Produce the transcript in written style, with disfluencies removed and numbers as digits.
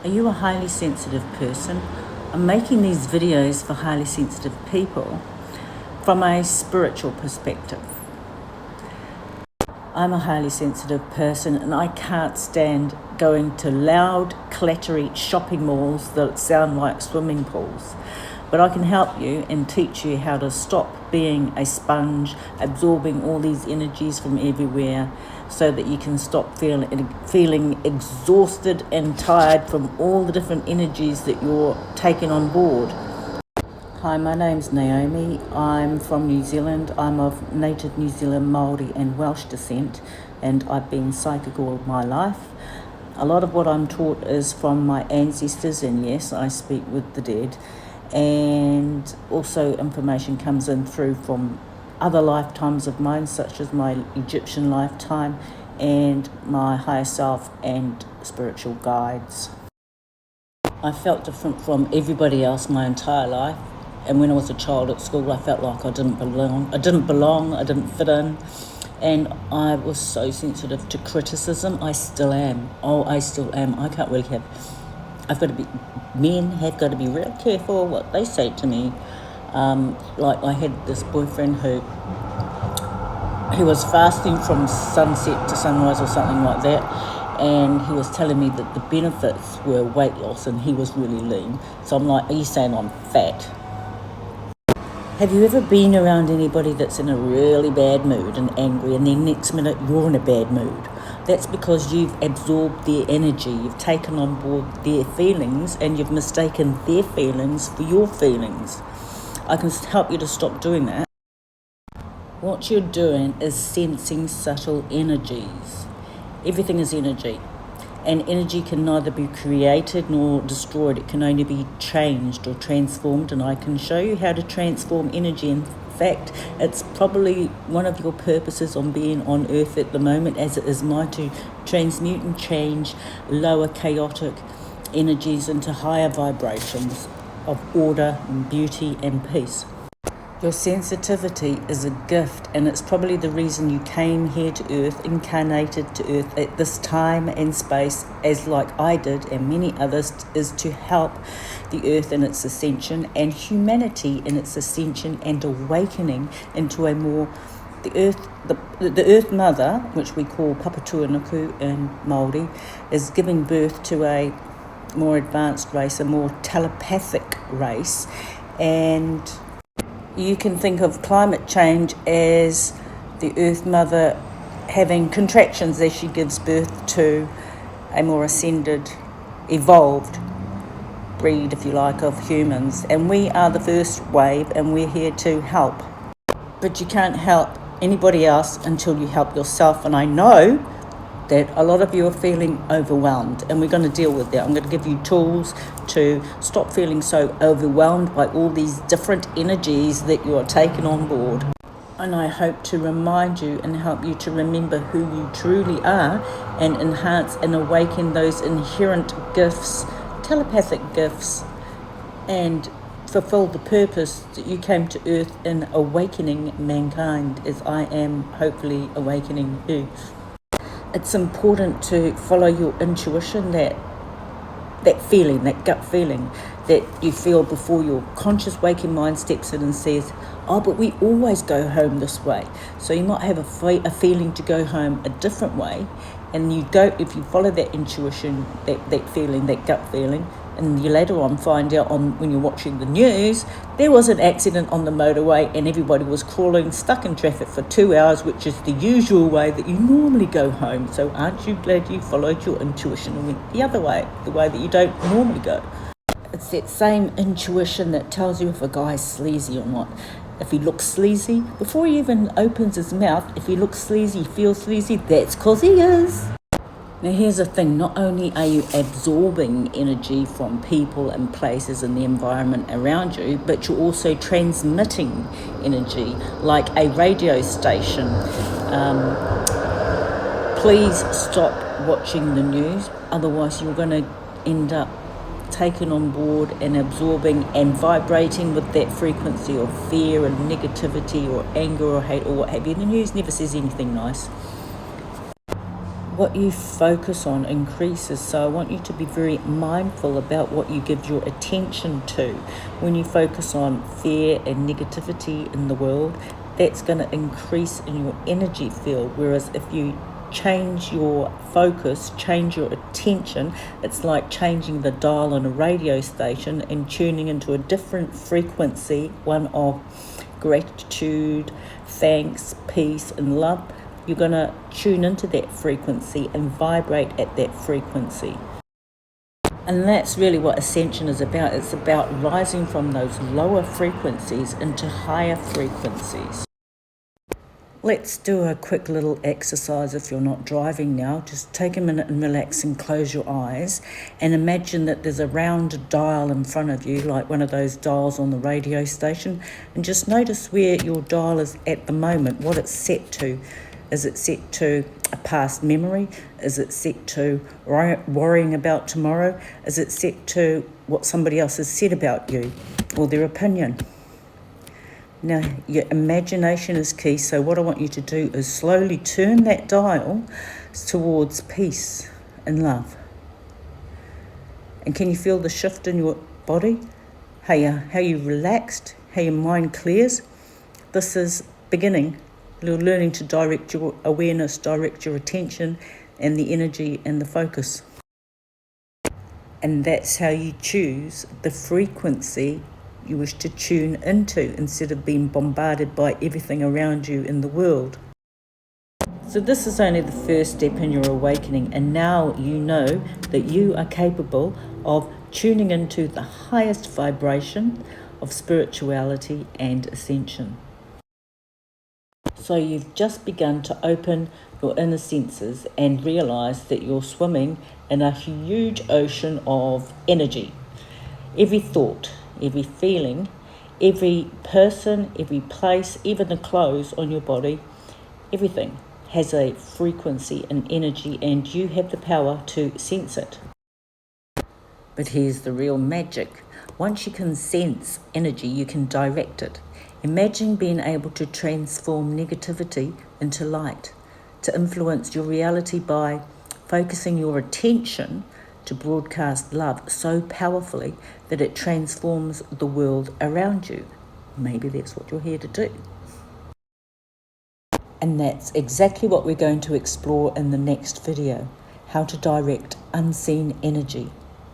Are you a highly sensitive person? I'm making these videos for highly sensitive people from a spiritual perspective. I'm a highly sensitive person and I can't stand going to loud, clattery shopping malls that sound like swimming pools. But I can help you and teach you how to stop being a sponge, absorbing all these energies from everywhere, so that you can stop feeling exhausted and tired from all the different energies that you're taking on board. Hi, my name's Naomi. I'm from New Zealand. I'm of native New Zealand Māori and Welsh descent, and I've been psychic all my life. A lot of what I'm taught is from my ancestors, and yes, I speak with the dead. And also information comes in through from other lifetimes of mine, such as my Egyptian lifetime and my higher self and spiritual guides. I felt different from everybody else my entire life. And when I was a child at school, I felt like I didn't belong, I didn't fit in. And I was so sensitive to criticism. I still am. I can't really men have got to be real careful what they say to me. Like I had this boyfriend who was fasting from sunset to sunrise or something like that, and he was telling me that the benefits were weight loss and he was really lean. So I'm like, are you saying I'm fat? Have you ever been around anybody that's in a really bad mood and angry, and then next minute you're in a bad mood? That's because you've absorbed their energy, you've taken on board their feelings, and you've mistaken their feelings for your feelings. I can help you to stop doing that. What you're doing is sensing subtle energies. Everything is energy. And energy can neither be created nor destroyed. It can only be changed or transformed, and I can show you how to transform energy. In fact, it's probably one of your purposes on being on Earth at the moment, as it is mine, to transmute and change lower chaotic energies into higher vibrations of order and beauty and peace. Your sensitivity is a gift, and it's probably the reason you came here to Earth, incarnated to Earth at this time and space, as like I did and many others, is to help the Earth in its ascension and humanity in its ascension and awakening into a more the Earth Mother, which we call Papatūānuku in Māori, is giving birth to a more advanced race, a more telepathic race, and you can think of climate change as the Earth Mother having contractions as she gives birth to a more ascended, evolved breed, if you like, of humans. And we are the first wave, and we're here to help. But you can't help anybody else until you help yourself. And I know that a lot of you are feeling overwhelmed, and we're going to deal with that. I'm going to give you tools to stop feeling so overwhelmed by all these different energies that you are taking on board. And I hope to remind you and help you to remember who you truly are, and enhance and awaken those inherent gifts, telepathic gifts, and fulfill the purpose that you came to Earth in, awakening mankind, as I am hopefully awakening you. It's important to follow your intuition, that feeling, that gut feeling that you feel before your conscious waking mind steps in and says, oh, but we always go home this way. So you might have a feeling to go home a different way, and you go, if you follow that intuition, that feeling, that gut feeling, and you later on find out when you're watching the news, there was an accident on the motorway and everybody was crawling, stuck in traffic for 2 hours, which is the usual way that you normally go home. So aren't you glad you followed your intuition and went the other way, the way that you don't normally go? It's that same intuition that tells you if a guy's sleazy or not. If he looks sleazy, before he even opens his mouth, if he looks sleazy, feels sleazy, that's because he is. Now here's the thing, not only are you absorbing energy from people and places and the environment around you, but you're also transmitting energy like a radio station. Please stop watching the news, otherwise you're going to end up taken on board and absorbing and vibrating with that frequency of fear and negativity or anger or hate or what have you. The news never says anything nice. what you focus on increases. So I want you to be very mindful about what you give your attention to. When you focus on fear and negativity in the world, that's going to increase in your energy field. Whereas if you change your focus, change your attention, it's like changing the dial on a radio station and tuning into a different frequency, one of gratitude, thanks, peace and love. You're going to tune into that frequency and vibrate at that frequency. And that's really what Ascension is about. It's about rising from those lower frequencies into higher frequencies. Let's do a quick little exercise if you're not driving now. Just take a minute and relax and close your eyes and imagine that there's a round dial in front of you, like one of those dials on the radio station, and just notice where your dial is at the moment, what it's set to. Is it set to a past memory? Is it set to worrying about tomorrow? Is it set to what somebody else has said about you or their opinion? Now, your imagination is key, so what I want you to do is slowly turn that dial towards peace and love. And can you feel the shift in your body? How you relaxed, how your mind clears? This is beginning. You're learning to direct your awareness, direct your attention and the energy and the focus. And that's how you choose the frequency you wish to tune into instead of being bombarded by everything around you in the world. So this is only the first step in your awakening, and now you know that you are capable of tuning into the highest vibration of spirituality and ascension. So you've just begun to open your inner senses and realize that you're swimming in a huge ocean of energy. Every thought, every feeling, every person, every place, even the clothes on your body, everything has a frequency and energy, and you have the power to sense it. But here's the real magic. Once you can sense energy, you can direct it. Imagine being able to transform negativity into light, to influence your reality by focusing your attention to broadcast love so powerfully that it transforms the world around you. Maybe that's what you're here to do. And that's exactly what we're going to explore in the next video, how to direct unseen energy.